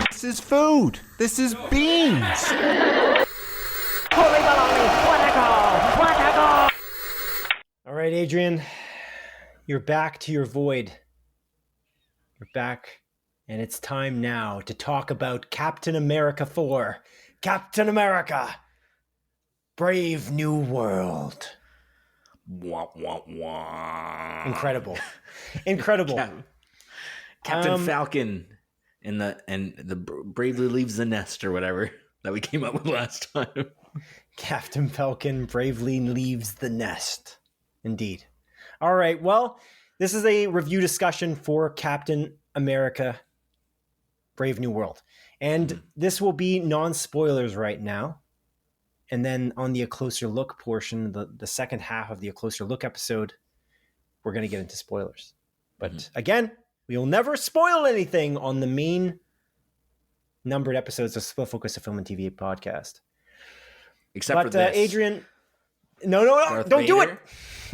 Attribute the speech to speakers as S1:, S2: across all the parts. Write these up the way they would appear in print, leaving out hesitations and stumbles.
S1: This is food. This is beans.
S2: All right, Adrian, you're back to your void. You're back, and it's time now to talk about Captain America 4. Captain America, Brave New World.
S3: Wah, wah, wah.
S2: Incredible.
S3: Captain Falcon and the bravely leaves the nest or whatever that we came up with last time.
S2: Captain Falcon bravely leaves the nest. Indeed. All right, well, this is a review discussion for Captain America Brave New World. And this will be non-spoilers right now. And then on the A Closer Look portion, the second half of the A Closer Look episode, we're going to get into spoilers. But again, we will never spoil anything on the main numbered episodes of Split Focus, a Film and TV podcast.
S3: Except for this.
S2: Adrian, no,
S3: Darth
S2: don't do
S3: Vader?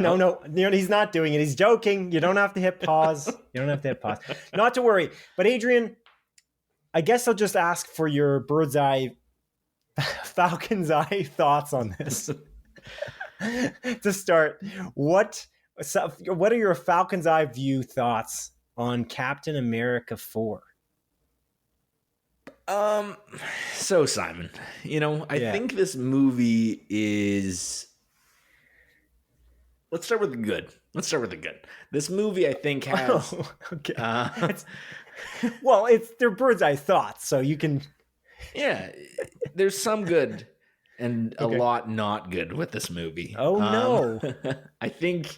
S2: it. No, he's not doing it. He's joking. You don't have to hit pause. Not to worry. But Adrian, I guess I'll just ask for your bird's eye, Falcon's eye thoughts on this. To start, what are your Falcon's eye view thoughts on Captain America 4?
S3: So Simon, I think this movie is. Let's start with the good. This movie, I think, has.
S2: Oh, okay. They're bird's eye thoughts, so you can.
S3: Yeah, there's some good and a lot not good with this movie.
S2: Oh no!
S3: I think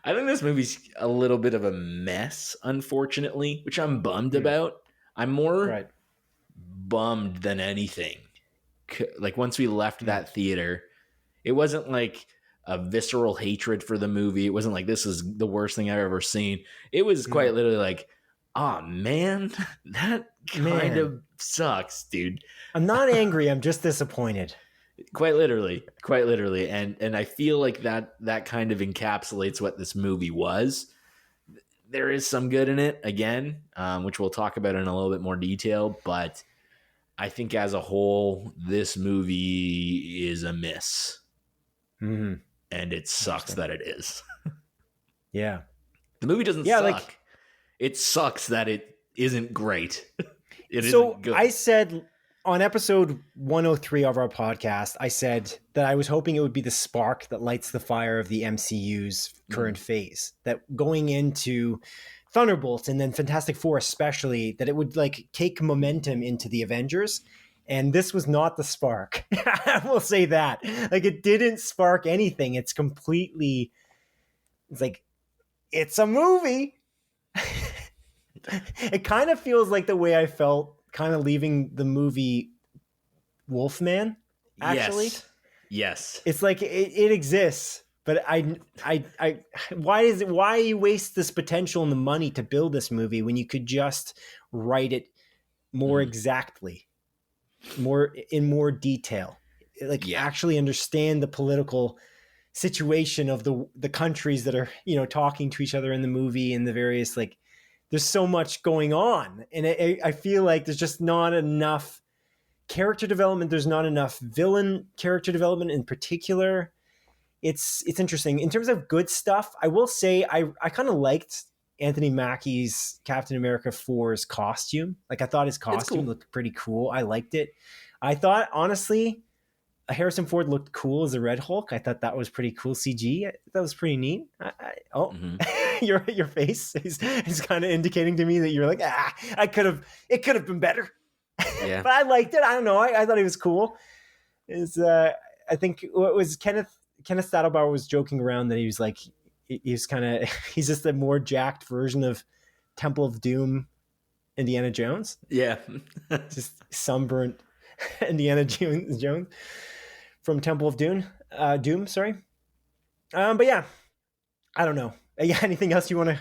S3: this movie's a little bit of a mess, unfortunately, which I'm bummed about. I'm more bummed than anything. Like once we left that theater, it wasn't like a visceral hatred for the movie. It wasn't like this is the worst thing I've ever seen. It was quite literally like, oh man, that kind of sucks, dude.
S2: I'm not angry. I'm just disappointed.
S3: Quite literally. And I feel like that kind of encapsulates what this movie was. There is some good in it, again, which we'll talk about in a little bit more detail. But I think as a whole, this movie is a miss.
S2: Mm-hmm.
S3: And it sucks that it is.
S2: Yeah.
S3: The movie doesn't suck. It sucks that it isn't great. It isn't good.
S2: I said on episode 103 of our podcast, I said that I was hoping it would be the spark that lights the fire of the MCU's current phase. That going into Thunderbolts and then Fantastic Four especially, that it would take momentum into the Avengers. And this was not the spark. I will say that. It didn't spark anything. It's it's a movie. It kind of feels like the way I felt kind of leaving the movie Wolfman, actually.
S3: Yes.
S2: It's like it exists, but why you waste this potential and the money to build this movie when you could just write it more exactly? In more detail, actually understand the political situation of the countries that are talking to each other in the movie and the various there's so much going on, and I feel like there's just not enough character development. There's not enough villain character development in particular. It's interesting in terms of good stuff. I will say I kind of liked Anthony Mackie's Captain America 4's costume. I thought his costume looked pretty cool. I liked it. I thought, honestly, Harrison Ford looked cool as a Red Hulk. I thought that was pretty cool CG. That was pretty neat. Your face is kind of indicating to me that you're like, it could have been better.
S3: Yeah.
S2: But I liked it. I don't know. I thought it was cool. I think what was Kenneth Saddlebauer was joking around that he was like, he's just a more jacked version of Temple of Doom Indiana Jones.
S3: Yeah.
S2: Just sunburnt Indiana Jones from Temple of Doom. But yeah, I don't know. Anything else you want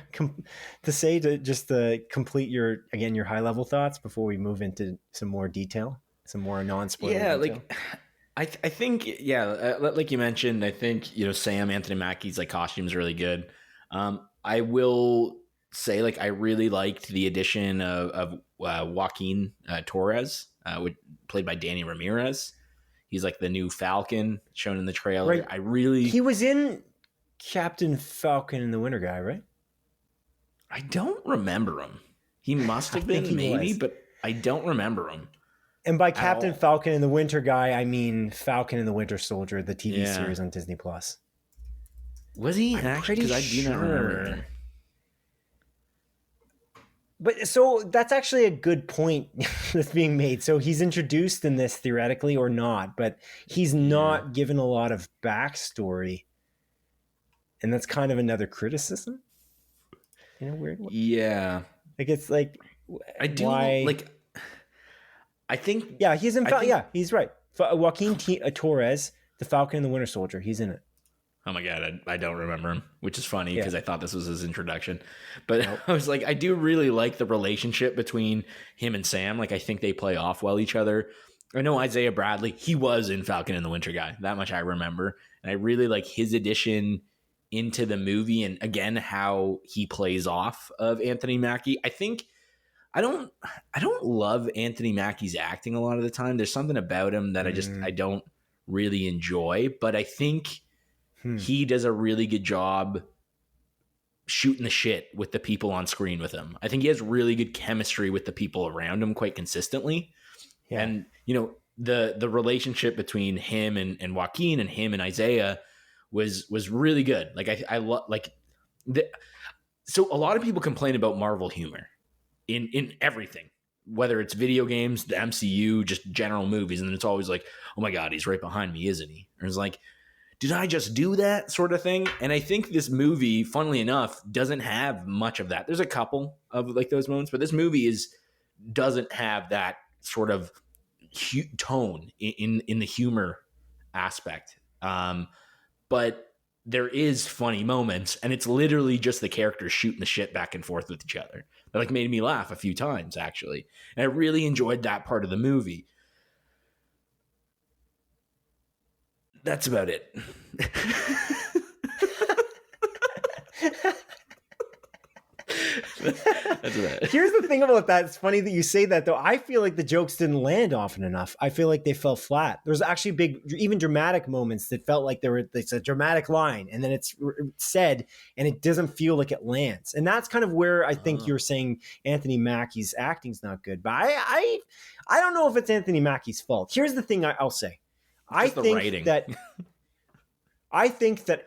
S2: to say to just complete your high level thoughts before we move into some more detail, some more non-spoiler detail?
S3: I think, like you mentioned, I think, Anthony Mackie's costume's really good. I will say, like, I really liked the addition of Joaquin Torres, played by Danny Ramirez. He's like the new Falcon shown in the trailer.
S2: Right. He was in Captain Falcon and the Winter Guy, right?
S3: I don't remember him. He must have been, maybe, but I don't remember him.
S2: And by Captain Falcon and the Winter Guy, I mean Falcon and the Winter Soldier, the TV series on Disney Plus.
S3: Was he actually? Because I do not remember him.
S2: But so that's actually a good point that's being made. So he's introduced in this theoretically or not, but he's not given a lot of backstory. And that's kind of another criticism in a weird way.
S3: Yeah.
S2: Like, it's like,
S3: I do like, I think.
S2: Yeah, he's in, he's right. Joaquin Torres, the Falcon and the Winter Soldier, he's in it.
S3: Oh my God, I don't remember him, which is funny because I thought this was his introduction. But I was like, I do really like the relationship between him and Sam. Like, I think they play off well each other. I know Isaiah Bradley, he was in Falcon and the Winter Guy. That much I remember. And I really like his addition into the movie and, again, how he plays off of Anthony Mackie. I think I don't love Anthony Mackie's acting a lot of the time. There's something about him that I don't really enjoy. But I think he does a really good job shooting the shit with the people on screen with him. I think he has really good chemistry with the people around him quite consistently. Yeah. And, you know, the relationship between him and Joaquin and him and Isaiah was really good. Like, I love, like, so a lot of people complain about Marvel humor in everything, whether it's video games, the MCU, just general movies. And then it's always like, oh my God, he's right behind me, isn't he? Or it's like, did I just do that sort of thing? And I think this movie, funnily enough, doesn't have much of that. There's a couple of like those moments, but this movie doesn't have that sort of tone in the humor aspect. But there is funny moments, and it's literally just the characters shooting the shit back and forth with each other. That like made me laugh a few times, actually. And I really enjoyed that part of the movie. That's about it. That's about it.
S2: Here's the thing about that. It's funny that you say that, though. I feel like the jokes didn't land often enough. I feel like they fell flat. There's actually big, even dramatic moments that felt like it's a dramatic line, and then it's said, and it doesn't feel like it lands. And that's kind of where I think you're saying Anthony Mackie's acting's not good. But I don't know if it's Anthony Mackie's fault. Here's the thing I'll say. I think that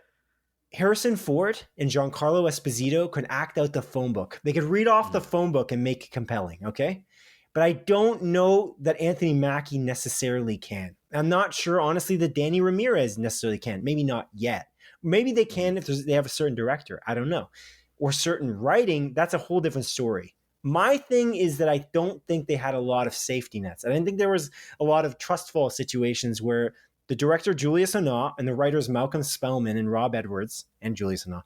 S2: Harrison Ford and Giancarlo Esposito could act out the phone book. They could read off the phone book and make it compelling, okay? But I don't know that Anthony Mackie necessarily can. I'm not sure, honestly, that Danny Ramirez necessarily can. Maybe not yet. Maybe they can if they have a certain director. I don't know. Or certain writing. That's a whole different story. My thing is that I don't think they had a lot of safety nets. I didn't think there was a lot of trustful situations where the director, Julius Onah, and the writers, Malcolm Spellman and Rob Edwards, and Julius Onah,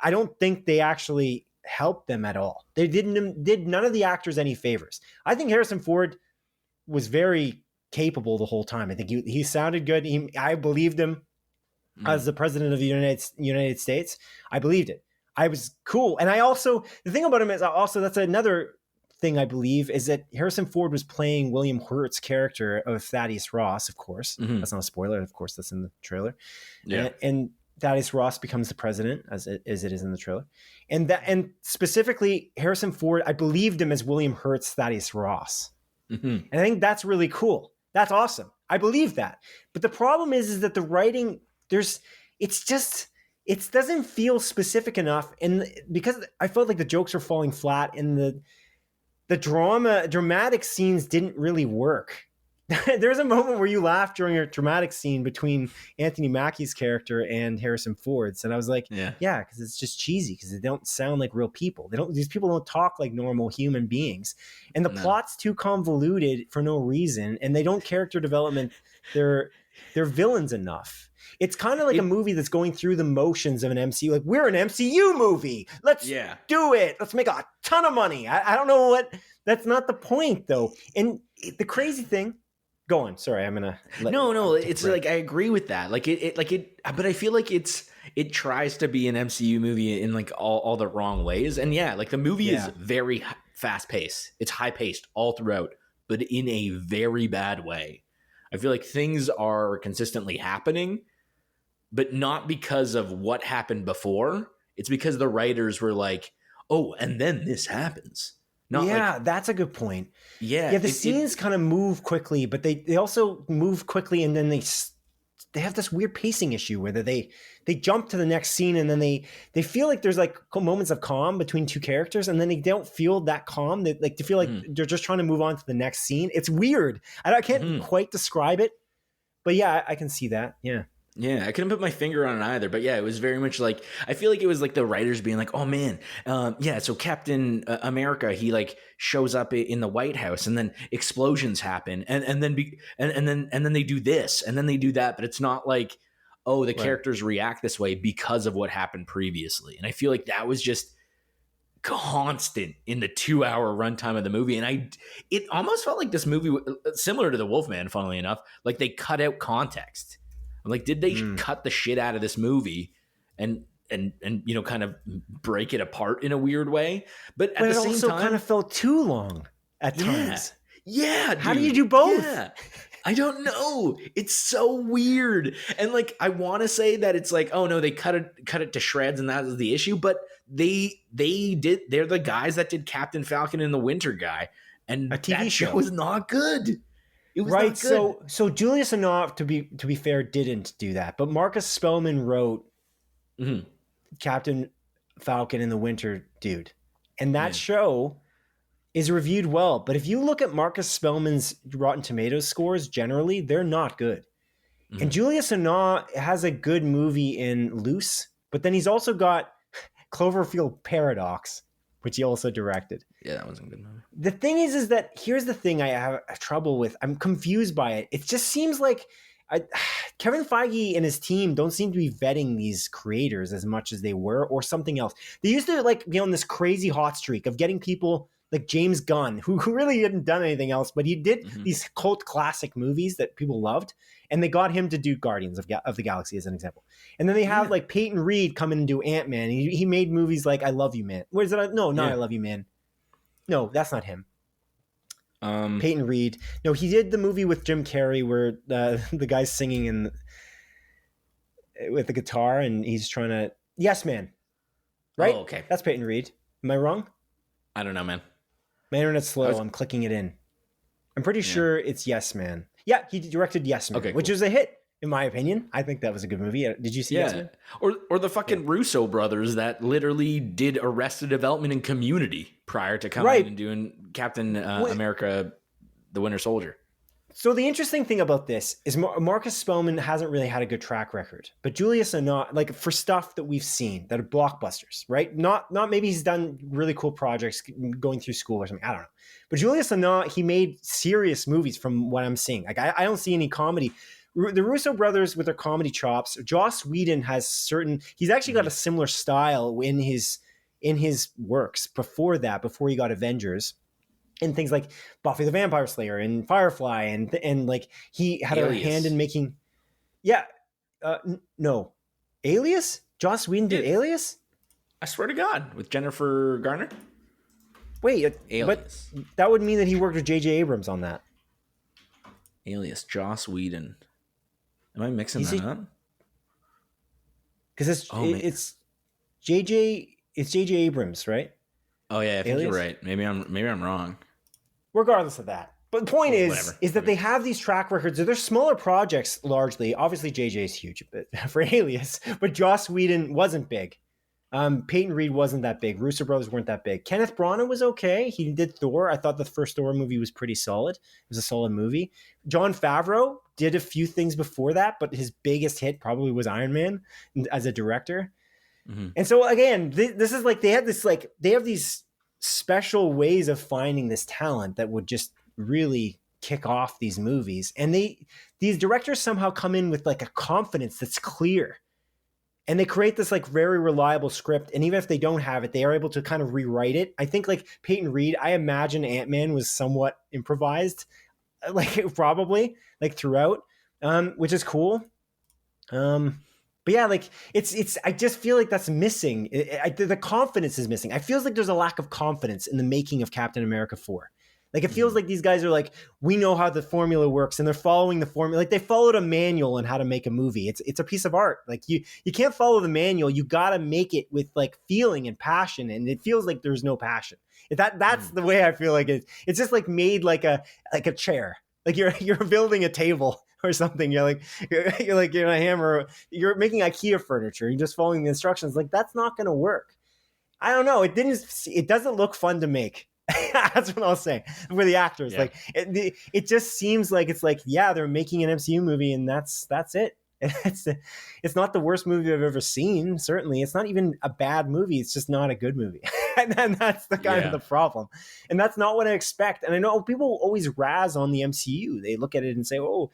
S2: I don't think they actually helped them at all. They did none of the actors any favors. I think Harrison Ford was very capable the whole time. I think he sounded good. I believed him as the president of the United States. I believed it. I was cool. And the thing about him is also, that's another thing I believe, is that Harrison Ford was playing William Hurt's character of Thaddeus Ross, of course. That's not a spoiler. Of course, that's in the trailer. Yeah. And Thaddeus Ross becomes the president, as it is in the trailer. And specifically, Harrison Ford, I believed him as William Hurt's Thaddeus Ross. And I think that's really cool. That's awesome. I believe that. But the problem is that the writing, it doesn't feel specific enough, and because I felt like the jokes were falling flat, and the dramatic scenes didn't really work. There's a moment where you laugh during a dramatic scene between Anthony Mackie's character and Harrison Ford's, and I was like, yeah, because it's just cheesy, because they don't sound like real people. These people don't talk like normal human beings, and the plot's too convoluted for no reason, and they don't character development they're villains enough. It's kind of like a movie that's going through the motions of an MCU. Like, we're an MCU movie. Let's do it. Let's make a ton of money. I don't know what. That's not the point, though. And the crazy thing. Go on. Sorry, I'm gonna.
S3: No. It's like I agree with that. But I feel like it's it tries to be an MCU movie in like all the wrong ways. And yeah, like the movie is very fast paced. It's high paced all throughout, but in a very bad way. I feel like things are consistently happening, but not because of what happened before. It's because the writers were like, oh, and then this happens.
S2: That's a good point.
S3: Yeah.
S2: The scenes kind of move quickly, but they also move quickly, and then they have this weird pacing issue where they jump to the next scene, and then they feel like there's like moments of calm between two characters, and then they don't feel that calm. They feel like they're just trying to move on to the next scene. It's weird. I can't quite describe it, but yeah, I can see that. Yeah.
S3: Yeah, I couldn't put my finger on it either, but yeah, it was very much like, I feel like it was like the writers being like, oh man, so Captain America, he like shows up in the White House, and then explosions happen, and then they do this, and then they do that, but it's not like, oh, the characters react this way because of what happened previously. And I feel like that was just constant in the 2-hour runtime of the movie, and it almost felt like this movie, similar to The Wolfman, funnily enough, like they cut out context. I'm like, did they cut the shit out of this movie and kind of break it apart in a weird way? But at the same time, it also
S2: kind of felt too long at times.
S3: Yeah, dude.
S2: How do you do both?
S3: Yeah. I don't know. It's so weird. And like, I want to say that it's like, oh no, they cut it to shreds, and that was the issue. But they're the guys that did Captain Falcon and the Winter Guy, and
S2: a TV show
S3: was not good. It was
S2: right.
S3: Not good.
S2: So Julius Onah, to be fair, didn't do that, but Marcus Spellman wrote Captain Falcon and the Winter Dude, and that show is reviewed well. But if you look at Marcus Spellman's Rotten Tomatoes scores, generally they're not good. And Julius Onah has a good movie in Loose, but then he's also got Cloverfield Paradox, which he also directed.
S3: Yeah, that wasn't a good movie.
S2: The thing is that here's the thing I have trouble with. I'm confused by it. It just seems like Kevin Feige and his team don't seem to be vetting these creators as much as they were, or something else. They used to like be on this crazy hot streak of getting people like James Gunn, who really hadn't done anything else, but he did these cult classic movies that people loved, and they got him to do Guardians of the Galaxy as an example. And then they have like Peyton Reed come in and do Ant-Man. He made movies like I Love You Man. Where is it? No, not I Love You Man. No, that's not him. Peyton Reed. No, he did the movie with Jim Carrey where the guy's singing with the guitar, and he's trying to... Yes Man. Right?
S3: Oh, okay.
S2: That's Peyton Reed. Am I wrong?
S3: I don't know, man.
S2: My internet's slow. I'm clicking it in. I'm pretty sure it's Yes Man. Yeah, he directed Yes Man, which was a hit, in my opinion. I think that was a good movie. Did you see Yes Man?
S3: Or the fucking Russo brothers that literally did Arrested Development and Community prior to coming and doing Captain America, the Winter Soldier.
S2: So the interesting thing about this is Marcus Spellman hasn't really had a good track record, but Julius Onah, like for stuff that we've seen that are blockbusters, right? Not maybe he's done really cool projects going through school or something. I don't know. But Julius Onah, he made serious movies from what I'm seeing. Like I don't see any comedy. The Russo brothers with their comedy chops. Joss Whedon has he's actually got a similar style in his works before he got Avengers. And things like Buffy the Vampire Slayer and Firefly, and like he had a hand in making, no, Alias. Joss Whedon did Alias.
S3: I swear to God, with Jennifer Garner.
S2: Wait,
S3: Alias.
S2: But that would mean that he worked with J.J. Abrams on that.
S3: Alias, Joss Whedon. Am I mixing that up?
S2: Because it's J.J. Abrams, right?
S3: Oh yeah, I think you're right. Maybe I'm wrong.
S2: Regardless of that. But the point is that they have these track records. They're smaller projects largely. Obviously, JJ is huge for Alias, but Joss Whedon wasn't big. Peyton Reed wasn't that big. Russo brothers weren't that big. Kenneth Branagh was okay. He did Thor. I thought the first Thor movie was pretty solid. It was a solid movie. Jon Favreau did a few things before that, but his biggest hit probably was Iron Man as a director. Mm-hmm. And so again, this is like they have these special ways of finding this talent that would just really kick off these movies. And these directors somehow come in with like a confidence that's clear. And they create this like very reliable script. And even if they don't have it, they are able to kind of rewrite it. I think like Peyton Reed, I imagine Ant-Man was somewhat improvised, like probably like throughout, which is cool. But But yeah, like I just feel like that's missing. The confidence is missing. I feels like there's a lack of confidence in the making of Captain America 4. Like, it feels like these guys are like, we know how the formula works, and they're following the formula. Like, they followed a manual on how to make a movie. It's a piece of art. Like, you can't follow the manual. You got to make it with like feeling and passion. And it feels like there's no passion. That's the way I feel like it. It's just like made like a chair. Like you're building a table or something. You're a hammer. You're making IKEA furniture. You're just following the instructions. Like, that's not going to work. I don't know. It doesn't look fun to make. That's what I'll say for the actors. Yeah. Like it just seems like it's like, yeah, they're making an MCU movie and that's it. It's not the worst movie I've ever seen. Certainly, it's not even a bad movie. It's just not a good movie, and that's the kind of the problem. And that's not what I expect. And I know people always razz on the MCU. They look at it and say, "Oh,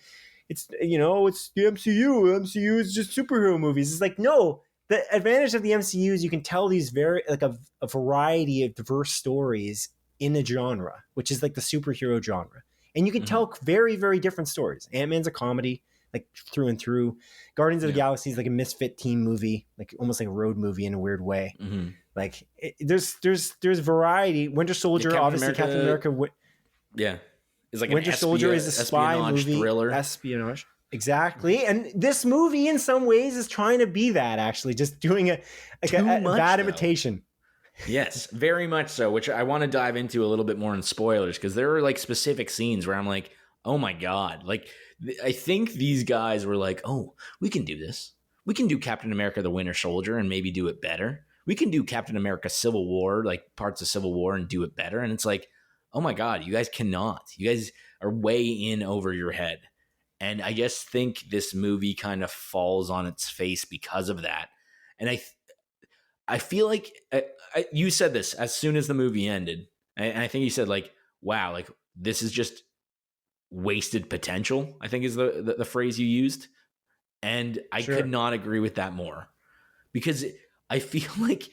S2: it's the MCU. MCU is just superhero movies." It's like, no. The advantage of the MCU is you can tell these very like a variety of diverse stories in a genre, which is like the superhero genre. And you can tell very, very different stories. Ant-Man's a comedy, like through and through. Guardians of the Galaxy is like a misfit team movie, like almost like a road movie in a weird way. Like there's variety. Winter Soldier, obviously Captain America.
S3: Is like
S2: Winter Soldier is a spy movie,
S3: thriller.
S2: Espionage. Exactly. And this movie in some ways is trying to be that, actually, just doing a bad imitation.
S3: Yes, very much so, which I want to dive into a little bit more in spoilers, because there are like specific scenes where I'm like, oh my God. Like, I think these guys were like, oh, we can do this. We can do Captain America the Winter Soldier and maybe do it better. We can do Captain America Civil War, like parts of Civil War, and do it better. And it's like, oh my God, you guys cannot. You guys are way in over your head. And I just think this movie kind of falls on its face because of that. And I feel like you said this as soon as the movie ended. And I think you said like, wow, like this is just wasted potential, I think is the phrase you used. And I could not agree with that more, because I feel like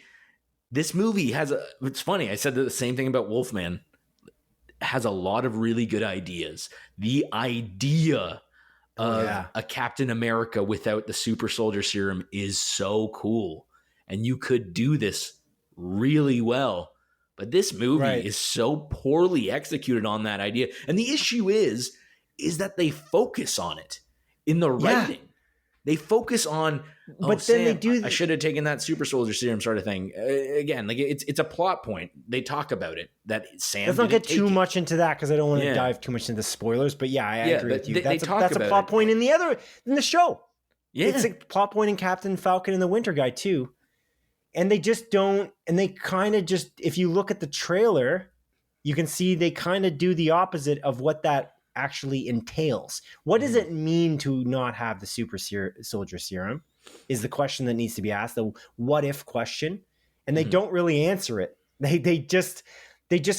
S3: this movie it's funny. I said the same thing about Wolfman. Has a lot of really good ideas. The idea of a Captain America without the super soldier serum is so cool. And you could do this really well. But this movie is so poorly executed on that idea. And the issue is that they focus on it in the writing. They focus on, but then they do. I should have taken that super soldier serum, sort of thing. Again, like it's a plot point. They talk about it that Sam.
S2: Let's not get too much into that because I don't want to dive too much into spoilers. But I agree with you. That's a plot point in the show. Yeah, it's a plot point in Captain Falcon and the Winter Guy too. And they just don't. And they kind of just, if you look at the trailer, you can see they kind of do the opposite of what that actually entails. What does it mean to not have the super soldier serum is the question that needs to be asked, the what if question. And they don't really answer it. They just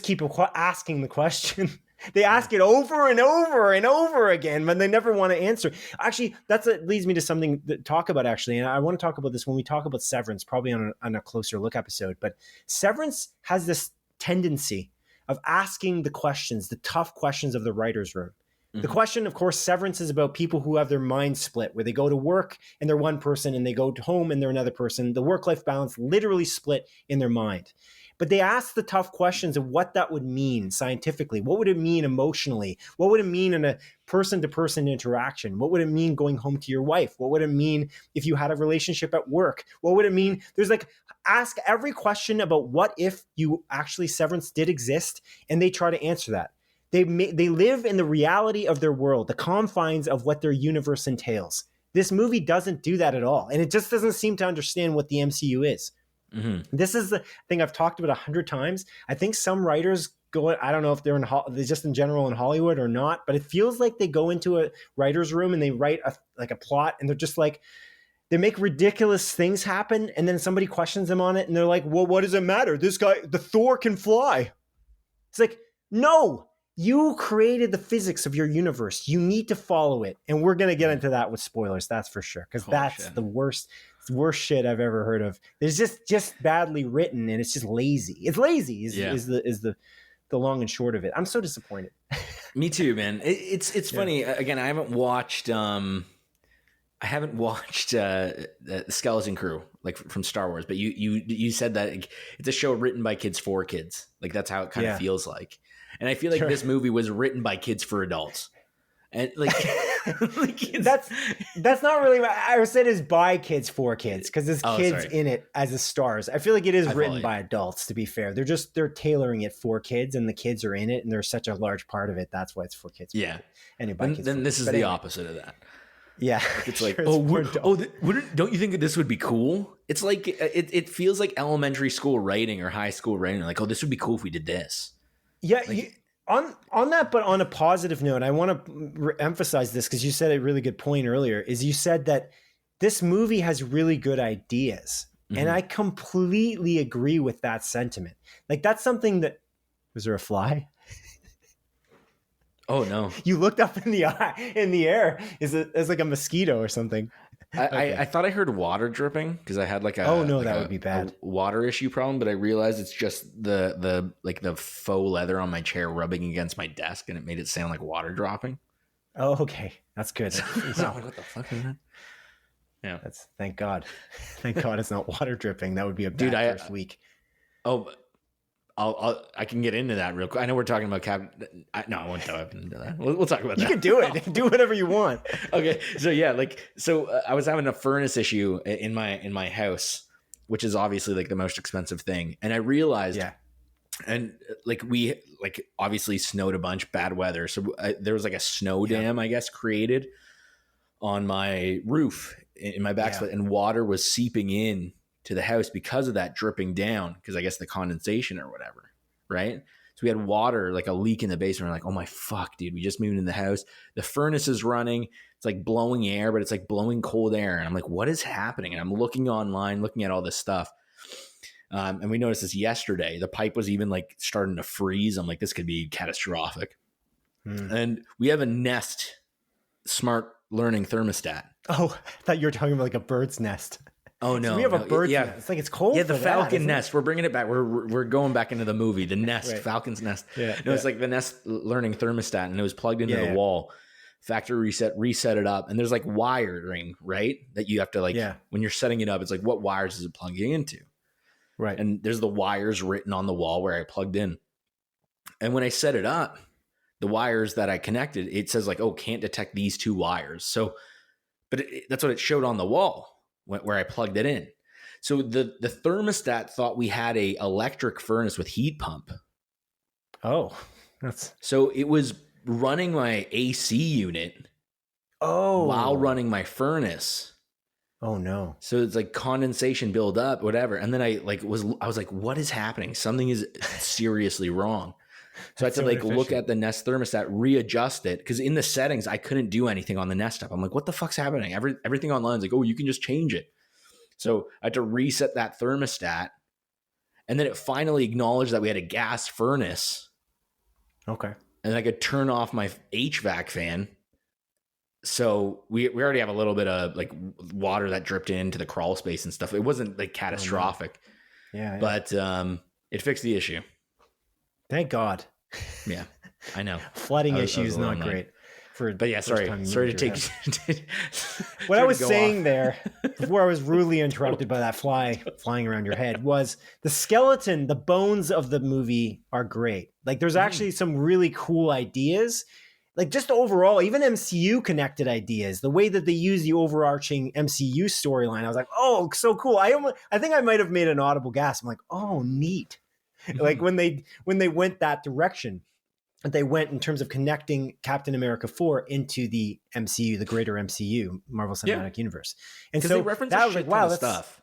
S2: keep asking the question. They ask it over and over and over again, but they never want to answer. Actually, that leads me to something to talk about, actually. And I want to talk about this when we talk about Severance, probably on a closer look episode. But Severance has this tendency of asking the questions, the tough questions of the writer's room. The question, of course, Severance is about people who have their minds split, where they go to work and they're one person and they go home and they're another person. The work-life balance literally split in their mind. But they ask the tough questions of what that would mean scientifically. What would it mean emotionally? What would it mean in a person-to-person interaction? What would it mean going home to your wife? What would it mean if you had a relationship at work? What would it mean? There's like, ask every question about what if you actually Severance did exist, and they try to answer that. They live in the reality of their world, the confines of what their universe entails. This movie doesn't do that at all, and it just doesn't seem to understand what the MCU is. This is the thing I've talked about 100 times. I think some writers go, I don't know if they're just in general in Hollywood or not, but it feels like they go into a writer's room and they write a plot, and they're just like, they make ridiculous things happen, and then somebody questions them on it, and they're like, well, what does it matter? This guy, the Thor can fly. It's like, no, you created the physics of your universe. You need to follow it. And we're going to get into that with spoilers, that's for sure, because that's the worst shit I've ever heard of. It's just badly written, and it's just lazy. It's lazy is the long and short of it. I'm so disappointed.
S3: Me too, man. It's funny. Again, I haven't watched I I haven't watched the Skeleton Crew, like from Star Wars, but you said that it's a show written by kids for kids. Like that's how it kind of feels like. And I feel like this movie was written by kids for adults. And like,
S2: that's not really what I said is by kids for kids, because there's kids in it as the stars. I feel like it is written by adults, to be fair. They're tailoring it for kids, and the kids are in it, and they're such a large part of it. That's why it's for kids.
S3: Yeah.
S2: Anyway,
S3: then this is the opposite of that.
S2: Yeah.
S3: It's like, don't you think that this would be cool? It's like, it feels like elementary school writing or high school writing. Like, oh, this would be cool if we did this.
S2: Yeah. On that, but on a positive note, I want to emphasize this because you said a really good point earlier, is you said that this movie has really good ideas. Mm-hmm. And I completely agree with that sentiment. Like that's something that, was there a fly?
S3: Oh no.
S2: You looked up in the air. Is it like a mosquito or something?
S3: I thought I heard water dripping because I had like a
S2: that would be bad.
S3: A water issue problem, but I realized it's just the faux leather on my chair rubbing against my desk, and it made it sound like water dropping.
S2: Oh, okay, that's good.
S3: What the fuck is that? Yeah,
S2: thank God. Thank God it's not water dripping. That would be a bad first week.
S3: Oh, I can get into that real quick. I know we're talking about no, I won't dive into that. We'll talk about that.
S2: You can do it. Do whatever you want.
S3: Okay. So yeah, I was having a furnace issue in my house, which is obviously like the most expensive thing. And I realized, and we obviously snowed a bunch, bad weather. So there was like a snow dam, I guess, created on my roof in my back split, and water was seeping in to the house because of that, dripping down, because I guess the condensation or whatever, right? So we had water, like a leak in the basement. We're like, oh my fuck, dude, we just moved in the house. The furnace is running. It's like blowing air, but it's like blowing cold air. And I'm like, what is happening? And I'm looking online, looking at all this stuff. And we noticed this yesterday. The pipe was even like starting to freeze. I'm like, this could be catastrophic. And we have a Nest smart learning thermostat.
S2: Oh, I thought you were talking about like a bird's nest.
S3: Oh no!
S2: So we have a bird's nest. It's like it's cold.
S3: Yeah, the Falcon Nest. We're bringing it back. We're going back into the movie. The Nest, Falcon's Nest. Yeah, no, it's like the Nest learning thermostat, and it was plugged into the wall. Factory reset it up, and there's like wiring, right? That you have to when you're setting it up. It's like, what wires is it plugging into?
S2: Right.
S3: And there's the wires written on the wall where I plugged in. And when I set it up, the wires that I connected, it says like, oh, can't detect these two wires. So, but that's what it showed on the wall where I plugged it in. So the thermostat thought we had a electric furnace with heat pump.
S2: Oh,
S3: so it was running my AC unit.
S2: Oh,
S3: while running my furnace.
S2: Oh no.
S3: So it's like condensation build up, whatever. And then I was like, what is happening? Something is seriously wrong. So I had to look at the Nest thermostat, readjust it, because in the settings I couldn't do anything on the Nest app. I'm like, what the fuck's happening? Everything online is like, oh, you can just change it. So I had to reset that thermostat, and then it finally acknowledged that we had a gas furnace.
S2: Okay.
S3: And I could turn off my HVAC fan. So we already have a little bit of like water that dripped into the crawl space and stuff. It wasn't like catastrophic.
S2: Yeah.
S3: But it fixed the issue.
S2: Thank God.
S3: Yeah, I know.
S2: Flooding issues not great.
S3: But yeah, sorry to take.
S2: What I was saying there before I was rudely interrupted by that fly flying around your head was the skeleton, the bones of the movie are great. Like there's actually some really cool ideas. Like just overall, even MCU connected ideas, the way that they use the overarching MCU storyline, I was like, oh, so cool. I think I might have made an audible gasp. I'm like, oh, neat. Like when they went that direction, they went in terms of connecting Captain America 4 into the MCU, the greater MCU, Marvel Cinematic Universe. And so that was like, wow, that's stuff.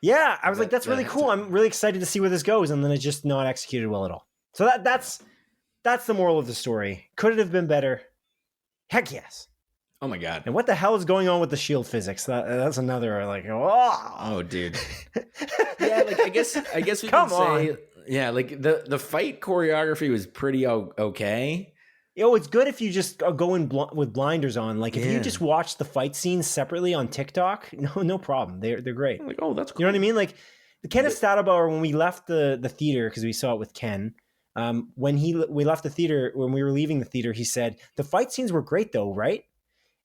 S2: Yeah, I was like, that's really cool. I'm really excited to see where this goes. And then it's just not executed well at all. So that's the moral of the story. Could it have been better? Heck yes.
S3: Oh my God.
S2: And what the hell is going on with the shield physics? That's another like,
S3: oh dude. Yeah, like I guess we can say, yeah, like the fight choreography was pretty okay.
S2: It's good if you just go in with blinders on. Like if you just watch the fight scenes separately on TikTok, no problem. They're great.
S3: I'm like, oh, that's cool.
S2: You know what I mean? Like the Kenneth Stadabauer, when we left the theater, because we saw it with Ken, when we left the theater, when we were leaving the theater, he said the fight scenes were great though, right?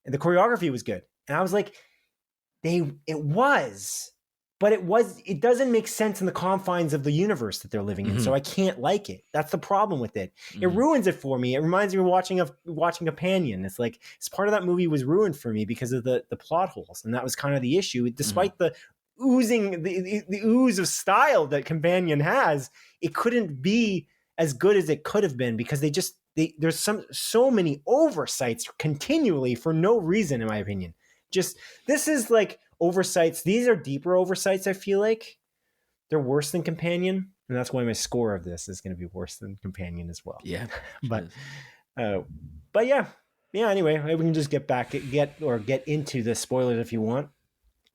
S2: And the choreography was good. And I was like, but it doesn't make sense in the confines of the universe that they're living in. So I can't like it. That's the problem with it. It ruins it for me. It reminds me of watching Companion. It's like, it's part of that movie was ruined for me because of the plot holes. And that was kind of the issue. Despite the oozing, the ooze of style that Companion has, it couldn't be as good as it could have been because there's so many oversights continually for no reason, in my opinion. This is like oversights. These are deeper oversights. I feel like they're worse than Companion, and that's why my score of this is going to be worse than Companion as well.
S3: Yeah,
S2: but yeah. Anyway, we can just get into the spoilers if you want.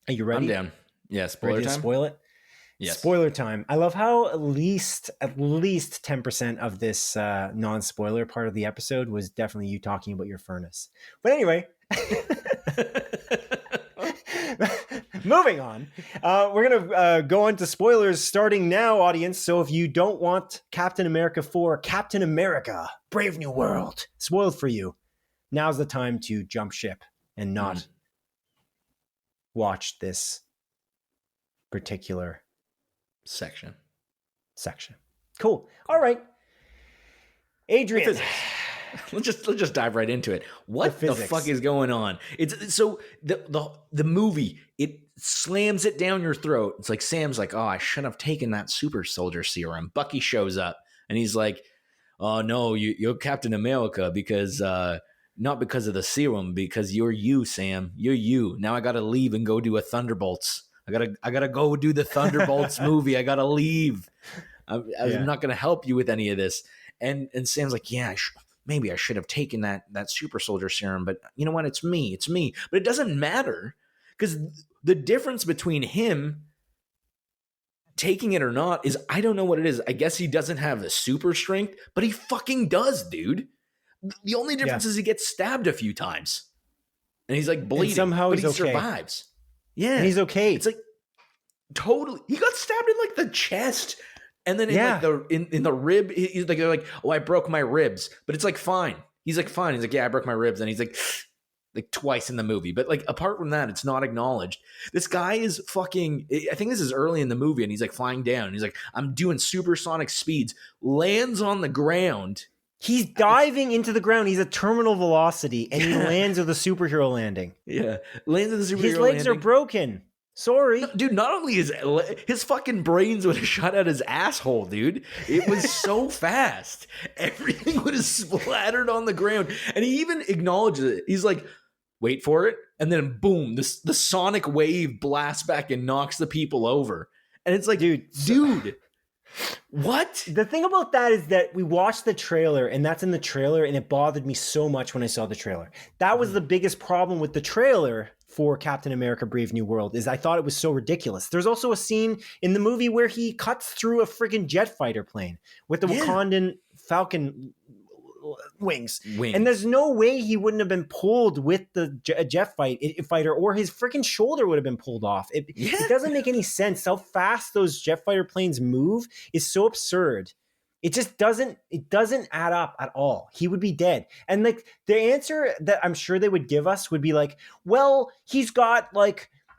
S2: Are you ready?
S3: I'm down. Yeah, spoiler
S2: ready
S3: time.
S2: To spoil it.
S3: Yes.
S2: Spoiler time. I love how at least 10% of this non-spoiler part of the episode was definitely you talking about your furnace. But anyway. Moving on, we're gonna go into spoilers starting now, audience. So if you don't want Captain America 4, Captain America Brave New World spoiled for you, now's the time to jump ship and not watch this particular
S3: section.
S2: Cool. All right, Adrian.
S3: Let's just dive right into it. What the fuck is going on? It's so the movie, it slams it down your throat. It's like Sam's like, oh, I shouldn't have taken that super soldier serum. Bucky shows up and he's like, oh no, you're Captain America because not because of the serum, because you're you, Sam. You're you. Now I gotta leave and go do a Thunderbolts. I gotta go do the Thunderbolts movie. I gotta leave. I'm not gonna help you with any of this. And Sam's like, yeah, maybe I should have taken that super soldier serum, but you know what? It's me. But it doesn't matter because the difference between him taking it or not is I don't know what it is. I guess he doesn't have the super strength, but he fucking does, dude. The only difference is he gets stabbed a few times and he's like bleeding, but he survives. Yeah.
S2: And he's okay.
S3: It's like totally. He got stabbed in like the chest. And then in the rib, they're like, oh, I broke my ribs, but it's like fine. He's like fine. He's like, yeah, I broke my ribs, and he's like twice in the movie. But like apart from that, it's not acknowledged. This guy is fucking. I think this is early in the movie, and he's like flying down. And he's like, I'm doing supersonic speeds. Lands on the ground.
S2: He's diving into the ground. He's at terminal velocity, and he lands with a superhero landing.
S3: Yeah, lands with a superhero.
S2: His legs are broken. Sorry.
S3: No, dude, not only his fucking brains would have shot out his asshole, dude. It was so fast. Everything would have splattered on the ground. And he even acknowledges it. He's like, wait for it. And then boom, the sonic wave blasts back and knocks the people over. And it's like, dude, what?
S2: The thing about that is that we watched the trailer, and that's in the trailer, and it bothered me so much when I saw the trailer. That was the biggest problem with the trailer for Captain America Brave New World, is I thought it was so ridiculous. There's also a scene in the movie where he cuts through a friggin' jet fighter plane with the Wakandan Falcon wings. And there's no way he wouldn't have been pulled with the jet fighter, or his freaking shoulder would have been pulled off. It doesn't make any sense. How fast those jet fighter planes move is so absurd. It just doesn't add up at all. He would be dead. And like the answer that I'm sure they would give us would be like, well, he's got I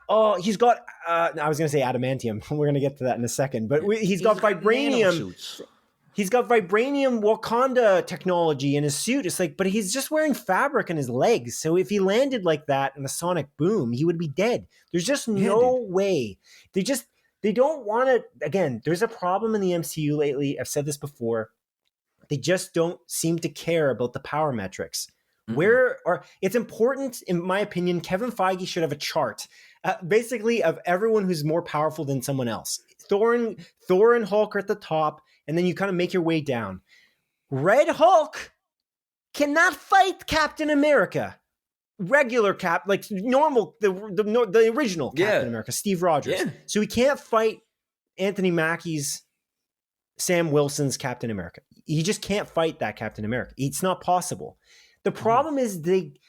S2: was going to say adamantium. We're going to get to that in a second, but he's got vibranium. He's got vibranium Wakanda technology in his suit. It's like, but he's just wearing fabric on his legs. So if he landed like that in a sonic boom, he would be dead. There's just no way. They don't want to, again, there's a problem in the MCU lately. I've said this before. They just don't seem to care about the power metrics. It's important, in my opinion, Kevin Feige should have a chart, basically of everyone who's more powerful than someone else. Thor and Hulk are at the top, and then you kind of make your way down. Red Hulk cannot fight Captain America. Regular Cap, like normal, the original Captain America, Steve Rogers. Yeah. So he can't fight Anthony Mackie's Sam Wilson's Captain America. He just can't fight that Captain America. It's not possible. The problem is they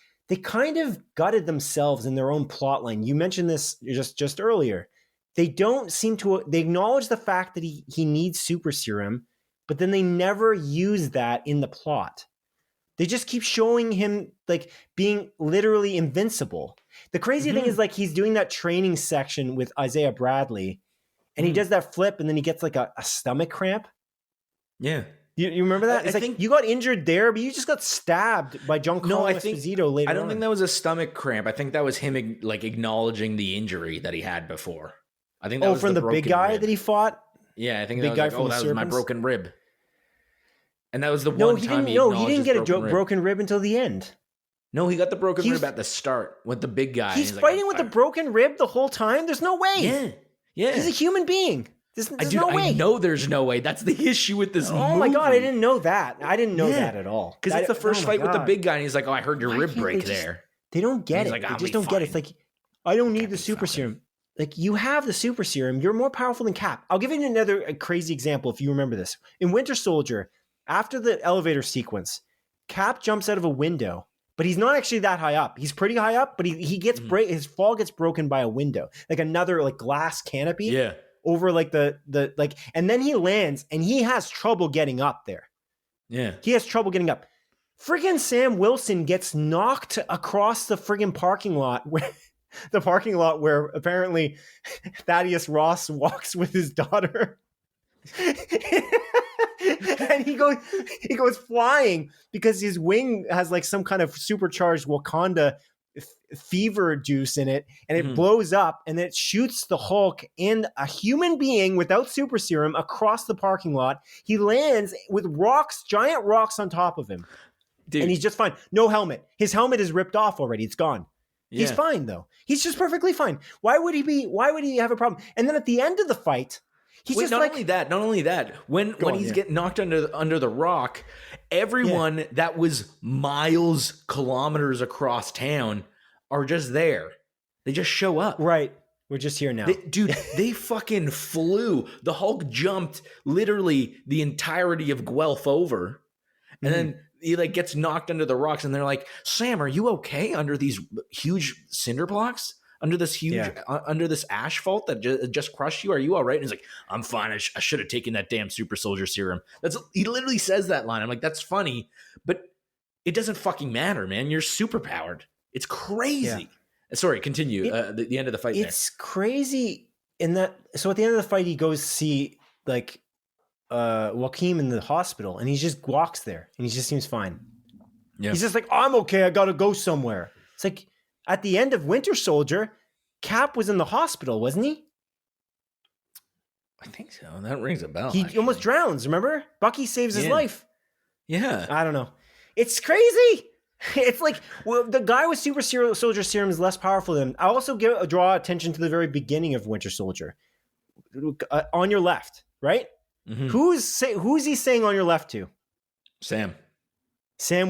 S2: kind of gutted themselves in their own plot line. You mentioned this just earlier. They don't seem to, they acknowledge the fact that he needs super serum, but then they never use that in the plot. They just keep showing him like being literally invincible. The crazy thing is like he's doing that training section with Isaiah Bradley, and he does that flip, and then he gets like a stomach cramp.
S3: Yeah.
S2: You remember that? It's like you got injured there, but you just got stabbed by Giancarlo Esposito later on.
S3: I don't think that was a stomach cramp. I think that was him like acknowledging the injury that he had before. I think that was
S2: from the big guy rib that he fought.
S3: Yeah, I think that was like, that was my broken rib. And that was the
S2: one
S3: time
S2: he didn't get a broken rib until the end.
S3: No, he got the broken rib at the start with the big guy.
S2: He's fighting with a broken rib the whole time? There's no way.
S3: Yeah. Yeah.
S2: He's a human being. There's no way.
S3: I know there's no way. That's the issue with this movie.
S2: Oh my God, I didn't know that. I didn't know that at all.
S3: Because it's the first fight with the big guy, and he's like, oh, I heard your rib break there.
S2: They don't get it. Like, they just don't get it. It's like, I don't need the super serum. Like, you have the super serum. You're more powerful than Cap. I'll give you another crazy example if you remember this. In Winter Soldier, after the elevator sequence, Cap jumps out of a window, but he's not actually that high up. He's pretty high up, but he gets his fall gets broken by a window, like another like glass canopy.
S3: Yeah.
S2: Over like the and then he lands and he has trouble getting up there.
S3: Yeah.
S2: He has trouble getting up. Friggin' Sam Wilson gets knocked across the friggin' parking lot where apparently Thaddeus Ross walks with his daughter. And he goes flying because his wing has like some kind of supercharged Wakanda fever juice in it, and it blows up, and then it shoots the Hulk and a human being without super serum across the parking lot. He lands with giant rocks on top of him. Dude. And he's just fine. No helmet. His helmet is ripped off already. It's gone. Yeah. He's fine though. He's just perfectly fine. Why would he have a problem? And then at the end of the fight,
S3: not only that, when he's getting knocked under the rock, everyone that was kilometers across town are just there. They just show up.
S2: Right. We're just here now.
S3: They fucking flew. The Hulk jumped literally the entirety of Guelph over. And then he like gets knocked under the rocks, and they're like, Sam, are you okay under these huge cinder blocks? Under this under this asphalt that just crushed you? Are you all right? And he's like, I'm fine. I should have taken that damn super soldier serum. He literally says that line. I'm like, that's funny, but it doesn't fucking matter, man. You're super powered. It's crazy. Yeah. Sorry, continue. The end of the fight.
S2: It's crazy in that. So at the end of the fight, he goes to see like Joaquin in the hospital, and he just walks there, and he just seems fine. Yeah. He's just like, I'm okay. I got to go somewhere. It's like at the end of Winter Soldier, Cap was in the hospital, wasn't he?
S3: I think so. That rings a bell.
S2: He almost drowns. Remember, Bucky saves his life.
S3: Yeah.
S2: I don't know. It's crazy. It's like, well, the guy with super soldier serum is less powerful than him. I also draw attention to the very beginning of Winter Soldier. On your left, right? Mm-hmm. Who's he saying on your left to?
S3: Sam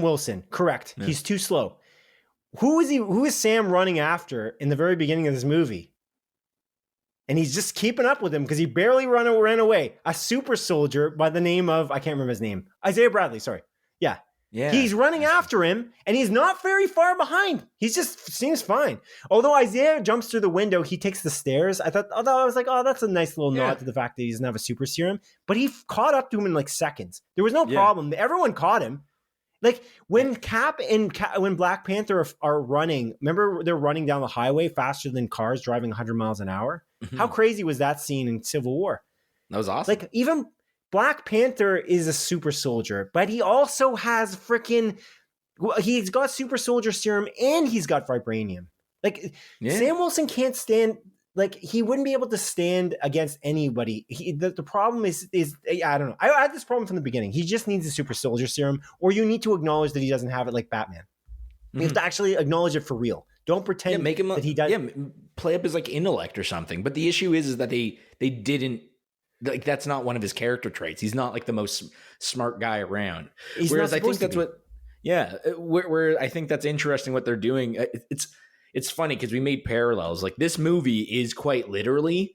S2: Wilson. Correct. Yeah. He's too slow. Who is Sam running after in the very beginning of this movie? And he's just keeping up with him because he barely ran away. A super soldier by the name of, I can't remember his name. Isaiah Bradley, sorry. Yeah. Yeah, he's running after him, and he's not very far behind. He just seems fine. Although Isaiah jumps through the window, he takes the stairs. I was like, oh, that's a nice little nod to the fact that he doesn't have a super serum. But he caught up to him in like seconds. There was no problem. Everyone caught him. Like when Cap and when Black Panther are running, remember they're running down the highway faster than cars driving 100 miles an hour? Mm-hmm. How crazy was that scene in Civil War?
S3: That was awesome.
S2: Like even Black Panther is a super soldier, but he also has he's got super soldier serum and he's got vibranium. Like Sam Wilson can't stand, like he wouldn't be able to stand against anybody. The problem is I don't know. I had this problem from the beginning. He just needs a super soldier serum, or you need to acknowledge that he doesn't have it like Batman. Mm-hmm. You have to actually acknowledge it for real. Don't pretend
S3: make him
S2: that he does.
S3: Yeah, play up his like intellect or something. But the issue is that they didn't. Like that's not one of his character traits. He's not like the most smart guy around. Whereas I think that's where I think that's interesting what they're doing. It's funny because we made parallels. Like this movie is quite literally,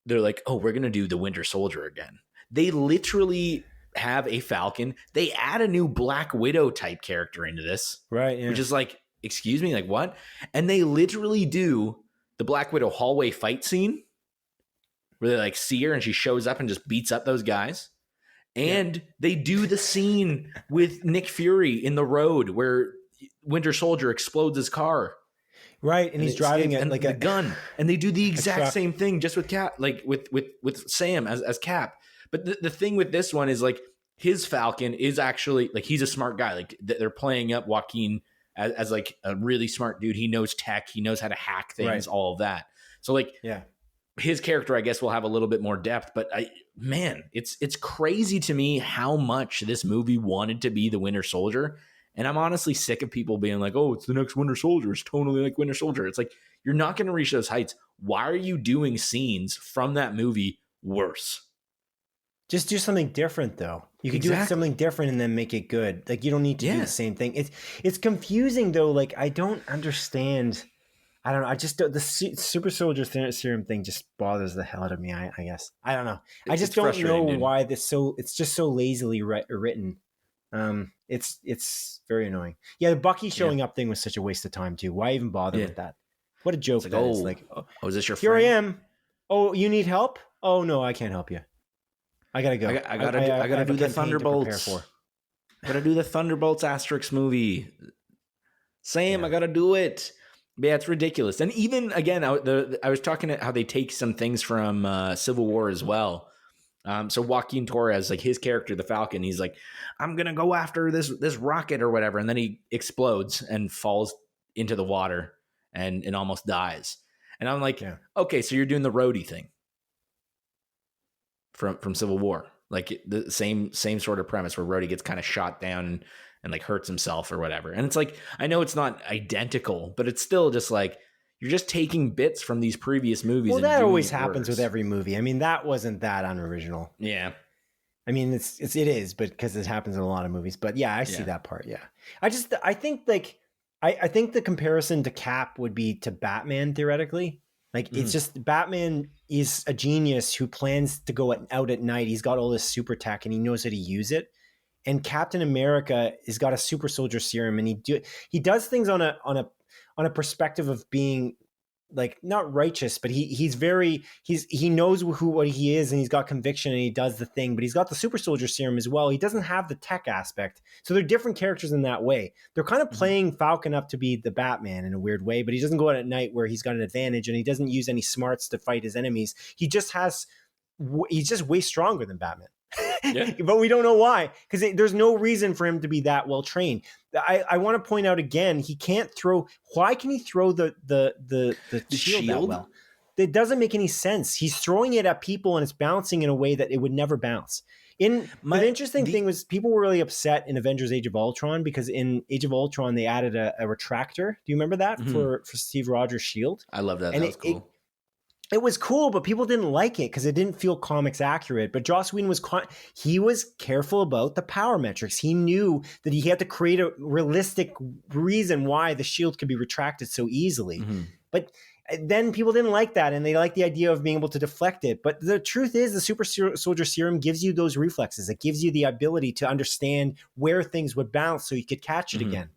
S3: they're like, oh, we're gonna do the Winter Soldier again. They literally have a Falcon. They add a new Black Widow type character into this,
S2: right? Yeah.
S3: Which is like, excuse me, like what? And they literally do the Black Widow hallway fight scene, where they like see her and she shows up and just beats up those guys. And they do the scene with Nick Fury in the road where Winter Soldier explodes his car.
S2: Right, and he's driving it like
S3: a gun, and they do the exact same thing just with Cap, like with Sam as Cap. But the thing with this one is like his Falcon is actually like he's a smart guy. Like they're playing up Joaquin as like a really smart dude. He knows tech, he knows how to hack things, all of that. So like his character, I guess, will have a little bit more depth. But it's crazy to me how much this movie wanted to be the Winter Soldier. And I'm honestly sick of people being like, oh, it's the next Winter Soldier. It's totally like Winter Soldier. It's like, you're not going to reach those heights. Why are you doing scenes from that movie worse?
S2: Just do something different, though. You could do something different and then make it good. Like, you don't need to do the same thing. It's confusing, though. Like, I don't understand. I don't know. I just don't. The super soldier serum thing just bothers the hell out of me, I guess. I don't know. I just don't know why it's just so lazily written. It's very annoying. Yeah, the Bucky showing up thing was such a waste of time too. Why even bother with that? What a joke that is. Like,
S3: is this your
S2: here
S3: friend?
S2: I am. Oh, you need help? Oh no, I can't help you. I gotta go.
S3: I gotta do the Thunderbolts. I gotta do the Thunderbolts Asterix movie. Sam, I gotta do it. Yeah, it's ridiculous. And even again, I was talking about how they take some things from Civil War as well. So Joaquin Torres, like his character, the Falcon, he's like, I'm going to go after this rocket or whatever. And then he explodes and falls into the water and almost dies. And I'm like, okay, so you're doing the roadie thing from Civil War. Like the same sort of premise where Rhodey gets kind of shot down and like hurts himself or whatever. And it's like, I know it's not identical, but it's still just like, you're just taking bits from these previous movies.
S2: Well, that always happens with every movie. I mean, that wasn't that unoriginal.
S3: Yeah.
S2: I mean, it is, but because it happens in a lot of movies. But yeah, I see that part. Yeah. I think the comparison to Cap would be to Batman theoretically. Like it's just Batman is a genius who plans to go out at night. He's got all this super tech and he knows how to use it. And Captain America has got a super soldier serum and he does things on a perspective of being like not righteous, but he knows what he is and he's got conviction and he does the thing, but he's got the super soldier serum as well. He doesn't have the tech aspect. So they're different characters in that way. They're kind of playing Falcon up to be the Batman in a weird way, but he doesn't go out at night where he's got an advantage and he doesn't use any smarts to fight his enemies. He's just way stronger than Batman. Yeah. But we don't know why, because there's no reason for him to be that well trained. I want to point out again, he can't throw. Why can he throw the shield that well? It doesn't make any sense. He's throwing it at people and it's bouncing in a way that it would never bounce. The interesting thing was people were really upset in Avengers Age of Ultron because in Age of Ultron they added a retractor. Do you remember that for Steve Rogers' shield?
S3: I love that. And that was cool.
S2: It was cool, but people didn't like it because it didn't feel comics accurate. But Joss Whedon was careful about the power metrics. He knew that he had to create a realistic reason why the shield could be retracted so easily. But then people didn't like that, and they liked the idea of being able to deflect it. But the truth is, the super soldier serum gives you those reflexes. It gives you the ability to understand where things would bounce so you could catch it again.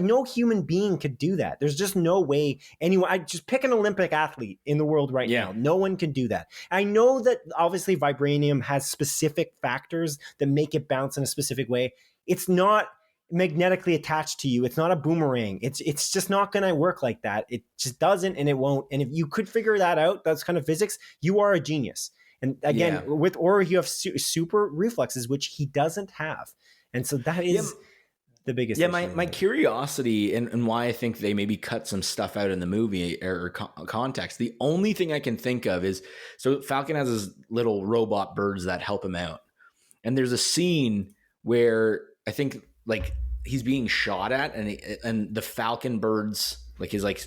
S2: No human being could do that. There's just no way anyone. I just pick an Olympic athlete in the world right now. No one can do that. I know that obviously vibranium has specific factors that make it bounce in a specific way. It's not magnetically attached to you. It's not a boomerang. It's just not going to work like that. It just doesn't, and it won't. And if you could figure that out, that's kind of physics, you are a genius. And again, with Aura, you have super reflexes, which he doesn't have. And so that is the biggest issue.
S3: My curiosity and why I think they maybe cut some stuff out in the movie or context. The only thing I can think of is, so Falcon has his little robot birds that help him out. And there's a scene where I think like he's being shot at and the Falcon birds, like his like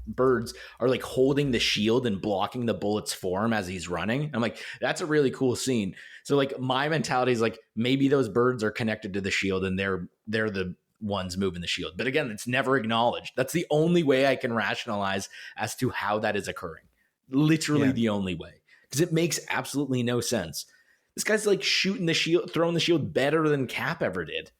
S3: birds are like holding the shield and blocking the bullets for him as he's running. I'm like, that's a really cool scene. So like my mentality is like, maybe those birds are connected to the shield and they're the ones moving the shield. But again, it's never acknowledged. That's the only way I can rationalize as to how that is occurring. Literally the only way, because it makes absolutely no sense. This guy's like shooting the shield, throwing the shield better than Cap ever did.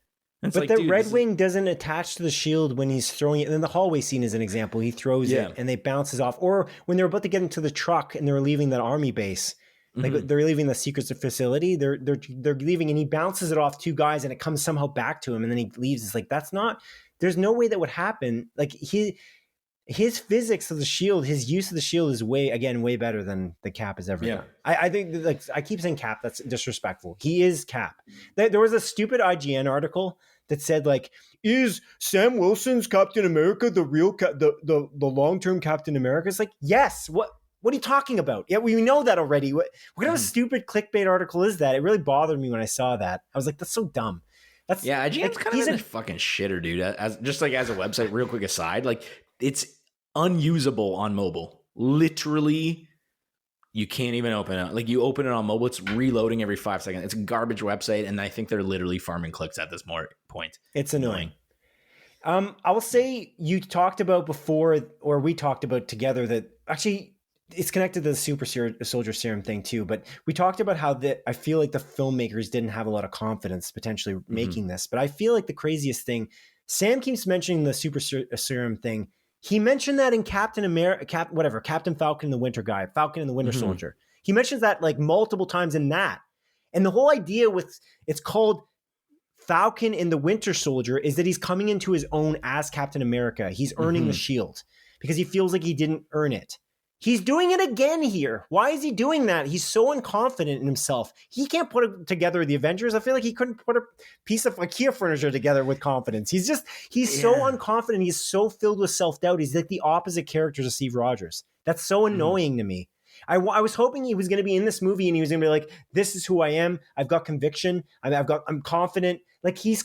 S2: But like, the Red Wing doesn't attach to the shield when he's throwing it. And then the hallway scene is an example. He throws it and they bounces off. Or when they're about to get into the truck and they're leaving that army base, Like they're leaving the secrets facility. They're leaving, and he bounces it off two guys, and it comes somehow back to him, and then he leaves. It's like that's not. There's no way that would happen. Like his physics of the shield, his use of the shield is way better than the Cap has ever done. I think like I keep saying Cap. That's disrespectful. He is Cap. There was a stupid IGN article that said like, is Sam Wilson's Captain America the real the long-term Captain America? It's like, yes. What are you talking about? Yeah, we know that already. What kind of a stupid clickbait article is that? It really bothered me when I saw that. I was like, that's so dumb.
S3: IGN's
S2: like,
S3: kind of a fucking shitter, dude. As a website, real quick aside, like it's unusable on mobile. Literally, you can't even open it. Like you open it on mobile, it's reloading every 5 seconds. It's a garbage website, and I think they're literally farming clicks at this point.
S2: It's annoying. I will say you talked about before, or we talked about together that actually it's connected to the super soldier serum thing too. But we talked about how I feel like the filmmakers didn't have a lot of confidence potentially making this. But I feel like the craziest thing, Sam keeps mentioning the super serum thing. He mentioned that in Captain America, Captain Falcon and the Winter Guy, Falcon and the Winter Soldier. He mentions that like multiple times in that. And the whole idea with it's called Falcon and the Winter Soldier is that he's coming into his own as Captain America. He's earning the shield because he feels like he didn't earn it. He's doing it again here. Why is he doing that? He's so unconfident in himself. He can't put together the Avengers. I feel like he couldn't put a piece of IKEA furniture together with confidence. He's so unconfident. He's so filled with self-doubt. He's like the opposite character to Steve Rogers. That's so annoying to me. I was hoping he was going to be in this movie and he was going to be like, this is who I am. I've got conviction. I'm confident. Like he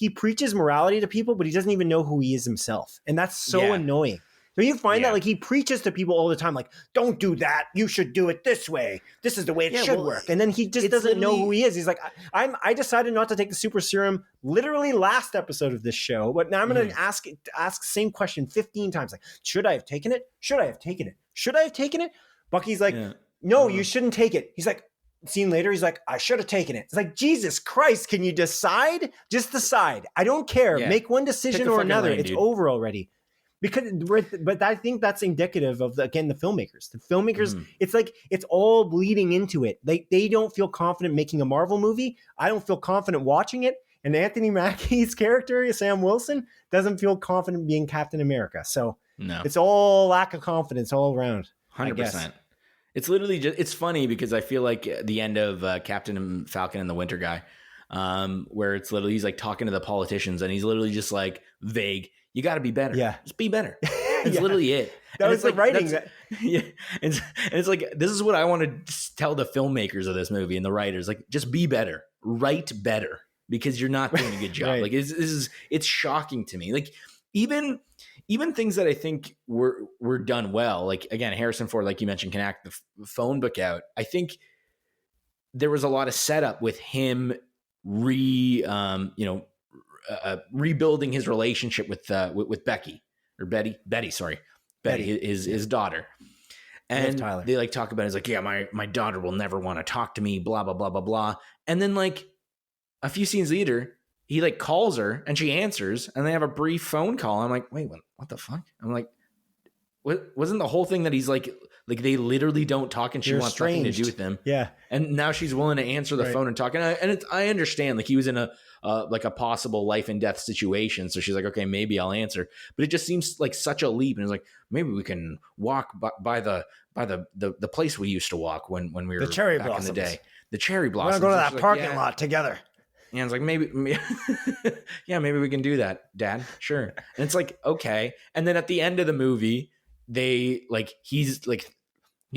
S2: preaches morality to people, but he doesn't even know who he is himself. And that's so annoying. So you find that like he preaches to people all the time, like, don't do that. You should do it this way. This is the way it should work. And then he just doesn't know who he is. He's like, I decided not to take the super serum literally last episode of this show, but now I'm going to ask the same question 15 times. Like, should I have taken it? Should I have taken it? Should I have taken it? Bucky's like, no, you shouldn't take it. He's like, scene later, he's like, I should have taken it. It's like, Jesus Christ, can you decide? Just decide. I don't care. Yeah. Make one decision or another. Lane, it's over already. But I think that's indicative of, the filmmakers. The filmmakers, it's like, it's all bleeding into it. They don't feel confident making a Marvel movie. I don't feel confident watching it. And Anthony Mackie's character, Sam Wilson, doesn't feel confident being Captain America. So it's all lack of confidence all around.
S3: 100%. It's literally just, it's funny because I feel like the end of Captain Falcon and the Winter Guy, where it's literally, he's like talking to the politicians and he's literally just like vague. You got to be better. Yeah. Just be better. It's literally it.
S2: That was the writing.
S3: Yeah. And it's like, this is what I want to tell the filmmakers of this movie and the writers, like, just be better, write better, because you're not doing a good job. Right. Like it's shocking to me. Like even things that I think were done well, like again, Harrison Ford, like you mentioned, can act the phone book out. I think there was a lot of setup with him rebuilding his relationship with Betty, his daughter. And they like talk about it. It's like, yeah, my daughter will never want to talk to me, blah, blah, blah, blah, blah. And then like a few scenes later, he like calls her and she answers and they have a brief phone call. I'm like, wait, what the fuck? I'm like, what wasn't the whole thing that he's like they literally don't talk and she wants nothing to do with them.
S2: Yeah.
S3: And now she's willing to answer the phone and talk. And I understand, like he was in a possible life and death situation. So she's like, okay, maybe I'll answer. But it just seems like such a leap. And it's like, maybe we can walk by the place we used to walk when we were
S2: the cherry
S3: back
S2: blossoms.
S3: in the day. The cherry blossoms.
S2: We're going to go to that parking lot together.
S3: And it's like, maybe we can do that, Dad. Sure. And it's like, okay. And then at the end of the movie, he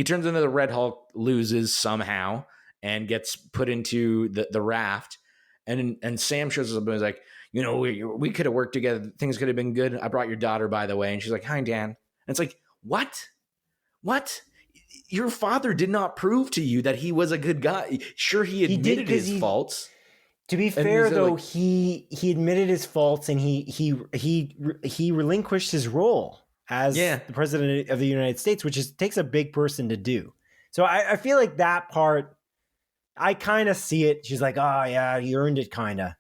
S3: turns into the Red Hulk, loses somehow, and gets put into the raft. And Sam shows up and is like, we could have worked together. Things could have been good. I brought your daughter, by the way. And she's like, hi, Dan. And it's like, what? Your father did not prove to you that he was a good guy. Sure, he admitted his faults.
S2: To be fair, though, he admitted his faults and he relinquished his role as the president of the United States, which takes a big person to do. So I feel like that part, I kind of see it. She's like, oh yeah, he earned it, kind of.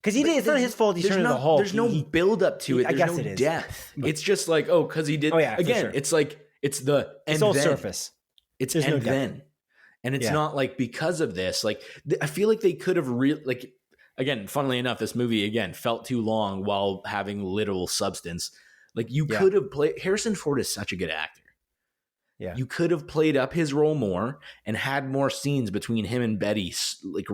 S2: Because he did. It's not his fault. He turned into the Hulk.
S3: There's no build up to it.
S2: I guess
S3: no
S2: it is.
S3: Depth. It's just like, because he did.
S2: Oh yeah.
S3: Again,
S2: sure.
S3: It's like it's all
S2: surface.
S3: It's
S2: There's
S3: and
S2: no
S3: then. And it's not like because of this, like I feel like they could have like, again, funnily enough, this movie again felt too long while having literal substance. Like you could have played, Harrison Ford is such a good actor. Yeah. You could have played up his role more and had more scenes between him and Betty, like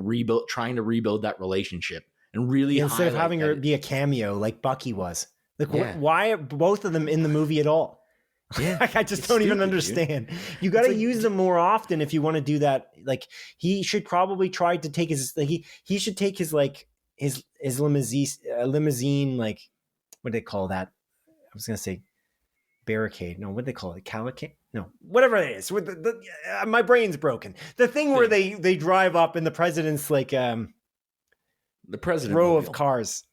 S3: trying to rebuild that relationship and really
S2: instead of having her be a cameo like Bucky was. Like why are both of them in the movie at all? Yeah, I just don't even understand. Dude. You got to use them more often if you want to do that. Like he should probably try to take his he should take his like his limousine like what do they call that? I was gonna say barricade. No, what do they call it? Calicate? No, whatever it is. With my brain's broken. The thing where they drive up in the president's like the
S3: president
S2: row of cars.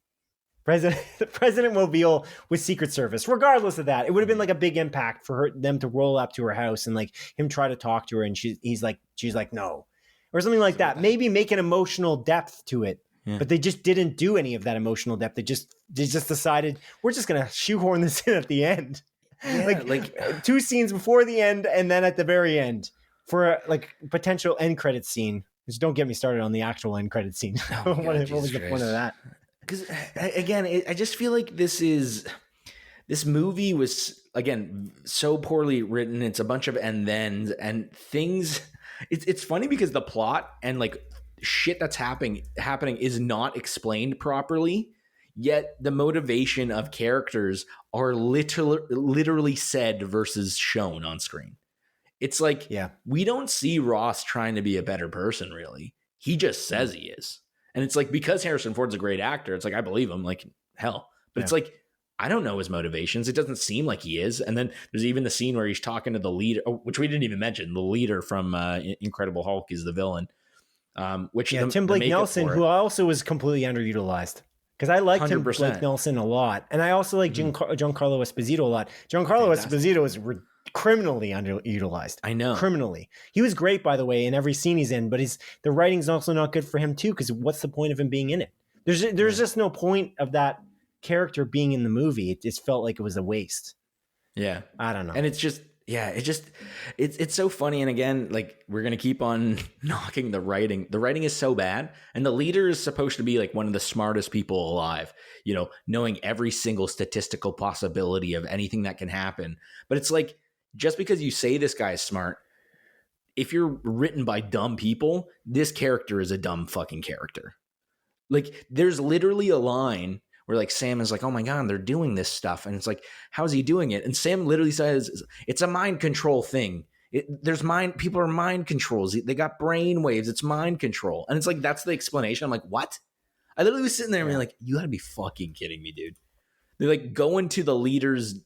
S2: The president mobile with Secret Service. Regardless of that, it would have been like a big impact for them to roll up to her house and like him try to talk to her, and she's like no, or something like that. Maybe make an emotional depth to it, but they just didn't do any of that emotional depth. They just decided we're just gonna shoehorn this in at the end, like 2 scenes before the end and then at the very end for a like potential end credit scene. Just don't get me started on the actual end credit scene.
S3: Oh what was the point of that? Because again, I just feel like this movie was again so poorly written. It's a bunch of and thens and things. It's funny because the plot and like shit that's happening is not explained properly. Yet the motivation of characters are literally said versus shown on screen. It's like we don't see Ross trying to be a better person. Really, he just says he is. And it's like, because Harrison Ford's a great actor, it's like, I believe him like hell. But it's like, I don't know his motivations. It doesn't seem like he is. And then there's even the scene where he's talking to the leader, which we didn't even mention. The leader from Incredible Hulk is the villain. Which
S2: Tim Blake Nelson, who also was completely underutilized. Because I liked Tim Blake Nelson a lot. And I also like Giancarlo Esposito a lot. Giancarlo Esposito is criminally underutilized.
S3: I know.
S2: Criminally. He was great, by the way, in every scene he's in, but the writing's also not good for him too, because what's the point of him being in it? There's just no point of that character being in the movie. It just felt like it was a waste.
S3: Yeah.
S2: I don't know.
S3: And it's just, it's so funny. And again, like we're going to keep on knocking the writing. The writing is so bad. And the leader is supposed to be like one of the smartest people alive, you know, knowing every single statistical possibility of anything that can happen. But it's like, just because you say this guy is smart, if you're written by dumb people, this character is a dumb fucking character. Like there's literally a line where like Sam is like, oh my God, they're doing this stuff. And it's like, how's he doing it? And Sam literally says, it's a mind control thing. People are mind controls. They got brain waves. It's mind control. And it's like, that's the explanation. I'm like, what? I literally was sitting there and being like, you gotta be fucking kidding me, dude. They're like going to the leader's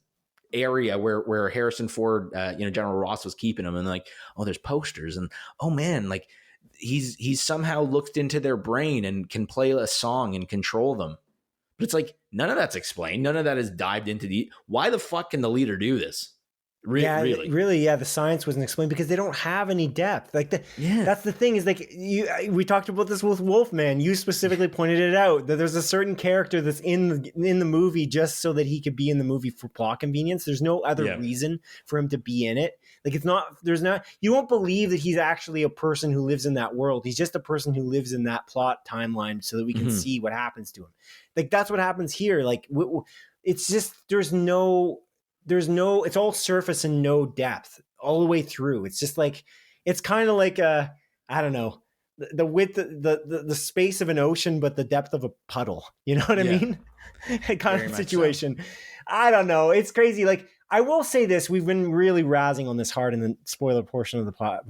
S3: area where Harrison Ford, General Ross was keeping him, and like, oh, there's posters, and oh man, like he's somehow looked into their brain and can play a song and control them. But it's like none of that's explained. None of that is dived into why the fuck can the leader do this? Really, the science wasn't explained because they don't have any depth. Like that's the thing is like we talked about this with Wolfman. You specifically pointed it out that there's a certain character that's in the movie just so that he could be in the movie for plot convenience. There's no other reason for him to be in it. Like you won't believe that he's actually a person who lives in that world. He's just a person who lives in that plot timeline so that we can see what happens to him. Like that's what happens here. Like it's just it's all surface and no depth all the way through. It's just like, it's kind of like I don't know, the width, the space of an ocean, but the depth of a puddle. You know what I mean? Kind of situation. So. I don't know. It's crazy. Like I will say this, we've been really razzing on this hard in the spoiler portion of the pod,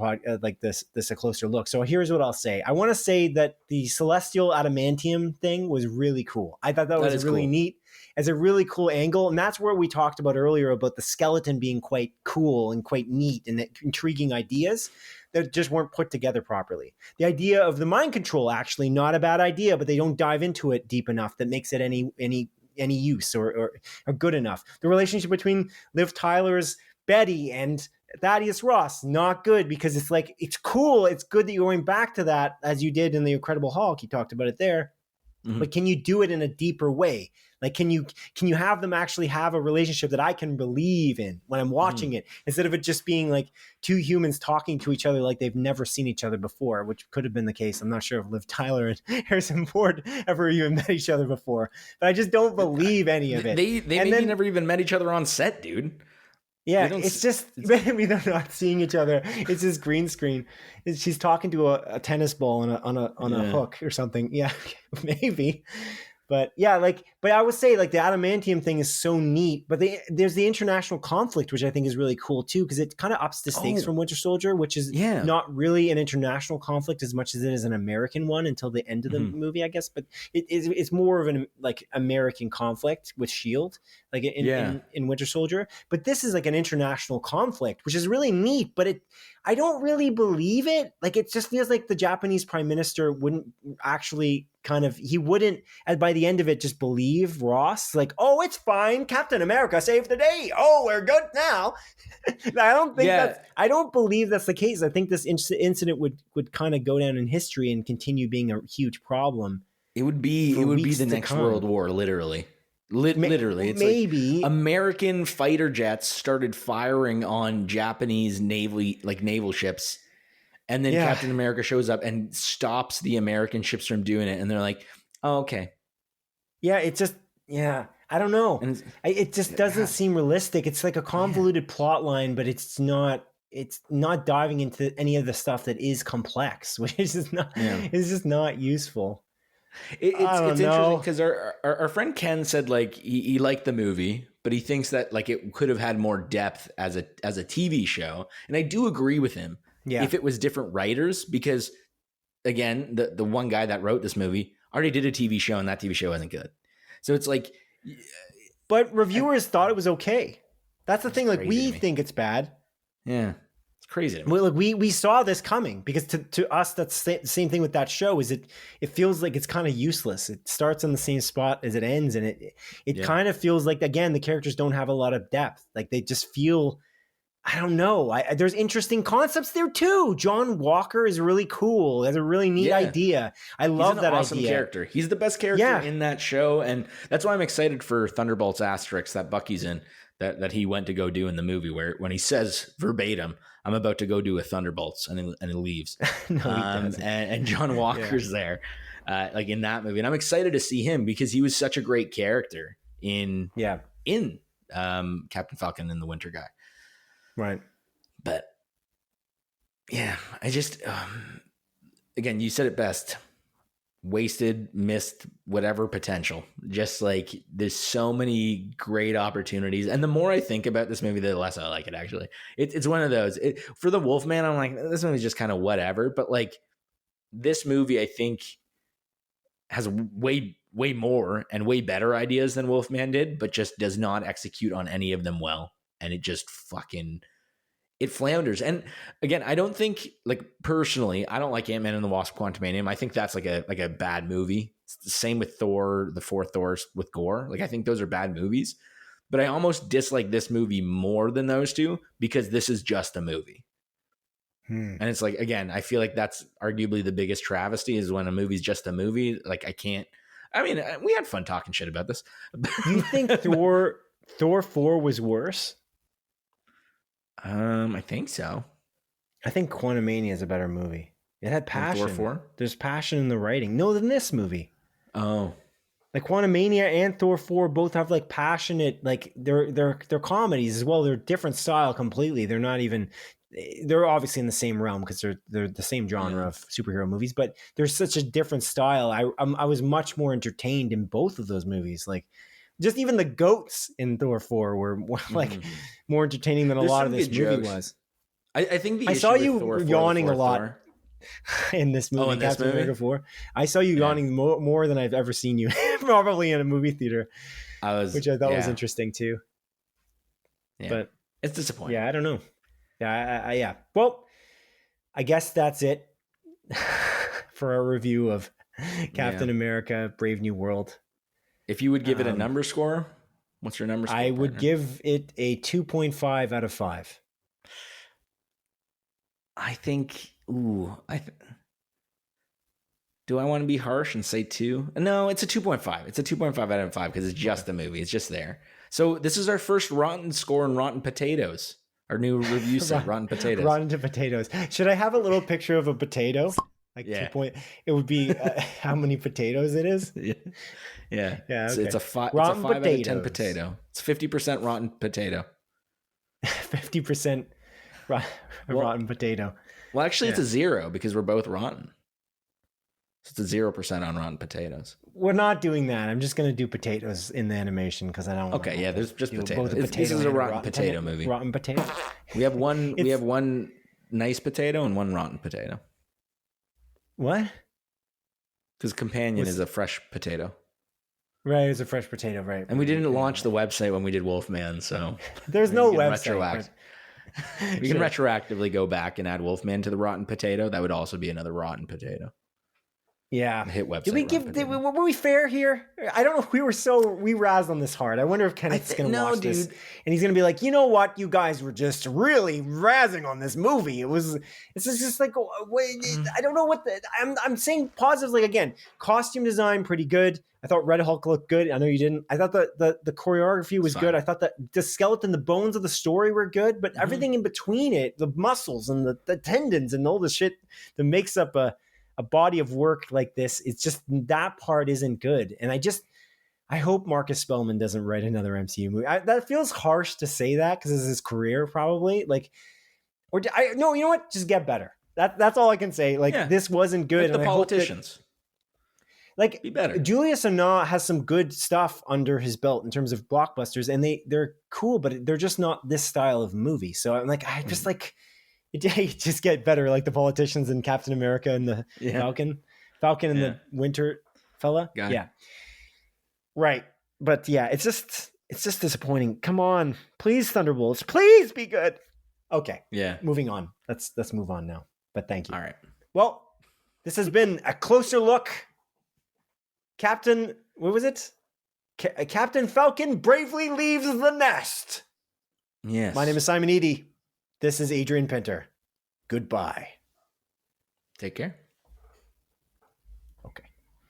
S3: like this a closer look. So here's what I'll say. I want to say that the celestial adamantium thing was really cool. I thought that was really cool. Neat. As a really cool angle. And that's where we talked about earlier about the skeleton being quite cool and quite neat and intriguing ideas that just weren't put together properly. The idea of the mind control, actually not a bad idea, but they don't dive into it deep enough that makes it any use or good enough. The relationship between Liv Tyler's Betty and Thaddeus Ross, not good, because it's like, it's cool. It's good that you're going back to that as you did in The Incredible Hulk. You talked about it there.
S2: but can you do it in a deeper way? Like, can you have them actually have a relationship that I can believe in when I'm watching it, instead of it just being like two humans talking to each other like they've never seen each other before, which could have been the case. I'm not sure if Liv Tyler and Harrison Ford ever even met each other before, but I just don't believe any of it.
S3: They maybe never even met each other on set, dude.
S2: Yeah, it's just maybe they're not seeing each other. It's this green screen. She's talking to a tennis ball on a hook or something. Yeah, maybe. But yeah, but I would say the adamantium thing is so neat. But there's the international conflict, which I think is really cool too, because it kind of ups the stakes from Winter Soldier, which is not really an international conflict as much as it is an American one until the end of the movie, I guess. But it's more of an American conflict with Shield, in Winter Soldier. But this is like an international conflict, which is really neat. But I don't really believe it. It just feels like the Japanese prime minister wouldn't actually he wouldn't, by the end of it, just believe Ross. Oh, it's fine. Captain America saved the day. Oh, we're good now. I don't believe that's the case. I think this incident would kind of go down in history and continue being a huge problem.
S3: It would be the next World War, literally. Literally, it's maybe American fighter jets started firing on Japanese naval ships, and then Captain America shows up and stops the American ships from doing it, and they're like, "Oh, okay."
S2: Yeah, I don't know. And it just doesn't seem realistic. It's like a convoluted plot line, but it's not diving into any of the stuff that is complex, which is just not. It's just not useful.
S3: It's interesting because our friend Ken said he liked the movie, but he thinks that it could have had more depth as a TV show, and I do agree with him. Yeah, if it was different writers, because again, the one guy that wrote this movie already did a TV show, and that TV show wasn't good. So it's
S2: but reviewers thought it was okay. That's the thing. We think it's bad.
S3: Yeah. Crazy.
S2: Well, we saw this coming, because to us that's the same thing with that show. Is it feels like it's kind of useless. It starts on the same spot as it ends, and it kind of feels like, again, the characters don't have a lot of depth. They just feel, I don't know. There's interesting concepts there too. John Walker is really cool. Has a really neat idea. I love that
S3: awesome
S2: idea.
S3: Character. He's the best character in that show, and that's why I'm excited for Thunderbolts Asterix that Bucky's in. That he went to go do in the movie, where when he says verbatim, "I'm about to go do a Thunderbolts," and he leaves.
S2: No, he doesn't.
S3: And John Walker's there, in that movie, and I'm excited to see him because he was such a great character in Captain Falcon and the Winter Guy.
S2: Right.
S3: But yeah, I just again, you said it best. Wasted, missed whatever potential. Just there's so many great opportunities, and the more I think about this movie, the less I like it. Actually, it's one of those. For the Wolfman, I'm like, this movie's just kind of whatever. But this movie, I think, has way more and way better ideas than Wolfman did, but just does not execute on any of them well, and it just it flounders. And again, I don't think, personally, I don't like Ant-Man and the Wasp: Quantumanium. I think that's a bad movie. It's the same with Thor, the fourth Thor with Gore. I think those are bad movies, but I almost dislike this movie more than those two because this is just a movie. And it's again, I feel that's arguably the biggest travesty is when a movie's just a movie. We had fun talking shit about this.
S2: You think Thor 4 was worse?
S3: I think so.
S2: I think Quantumania is a better movie. It had passion.
S3: Thor 4?
S2: There's passion in the writing. No, than this movie.
S3: Oh.
S2: Quantumania and Thor 4 both have passionate, they're comedies as well. They're different style completely. They're not even, they're obviously in the same realm because they're the same genre of superhero movies, but there's such a different style. I was much more entertained in both of those movies. Just even the goats in Thor 4 were more entertaining than a lot of this movie was.
S3: I think
S2: I saw you yawning a lot in this movie.
S3: In Captain America
S2: 4. I saw you yawning more than I've ever seen you, probably in a movie theater. Which I thought was interesting too.
S3: Yeah.
S2: But
S3: it's disappointing.
S2: Yeah, I don't know. Yeah. Well, I guess that's it for our review of Captain America: Brave New World.
S3: If you would give it a number score, what's your number score?
S2: I would give it a 2.5 out of 5.
S3: I think, Do I want to be harsh and say 2? No, it's a 2.5. It's a 2.5 out of 5 because it's just a movie. It's just there. So this is our first Rotten score on Rotten Potatoes. Our new review site, Rotten Potatoes.
S2: Rotten to Potatoes. Should I have a little picture of a potato? Like
S3: yeah.
S2: It would be how many potatoes it is?
S3: Yeah.
S2: Okay.
S3: It's a 5
S2: Rotten
S3: out of 10
S2: potatoes.
S3: potato. It's 50% rotten potato.
S2: 50% rotten potato.
S3: Well, actually, it's a 0 because we're both rotten. So it's a 0% on Rotten Potatoes.
S2: We're not doing that. I'm just going to do potatoes in the animation because I don't.
S3: Okay, yeah. There's just potatoes.
S2: Potato
S3: this is a rotten potato movie.
S2: Rotten potato.
S3: We have one nice potato and one rotten potato.
S2: What?
S3: Because Companion is a fresh potato.
S2: Right, it's a fresh potato, right?
S3: And we didn't launch the website when we did Wolfman, so
S2: there's no website.
S3: We can retroactively go back and add Wolfman to the rotten potato. That would also be another rotten potato.
S2: Yeah.
S3: Hit website.
S2: Were we fair here? I don't know if we razzed on this hard. I wonder if Kenneth's going to watch this and he's going to be like, you know what? You guys were just really razzing on this movie. It's just like, I don't know what I'm saying positives. Like, again, costume design, pretty good. I thought Red Hulk looked good. I know you didn't. I thought the choreography was good. I thought that the skeleton, the bones of the story were good, but everything in between it, the muscles and the tendons and all the shit that makes up a body of work like this, it's just that part isn't good. And I hope Marcus Spellman doesn't write another MCU movie. That feels harsh to say that because it's his career probably. Like, no, you know what? Just get better. That's all I can say. Like, this wasn't good.
S3: Like the politicians.
S2: Like,
S3: be better.
S2: Julius Onah has some good stuff under his belt in terms of blockbusters, and they're cool, but they're just not this style of movie. So I'm like, just get better, like the politicians and Captain America and the Falcon and the Winter fella. Yeah. Right. But yeah, it's just disappointing. Come on, please, Thunderbolts, please be good. Okay.
S3: Yeah.
S2: Moving on. Let's move on now. But thank you.
S3: All right.
S2: Well, this has been a closer look. Captain Falcon bravely leaves the nest.
S3: Yes.
S2: My name is Simon Eady. This is Adrian Pinter. Goodbye.
S3: Take care.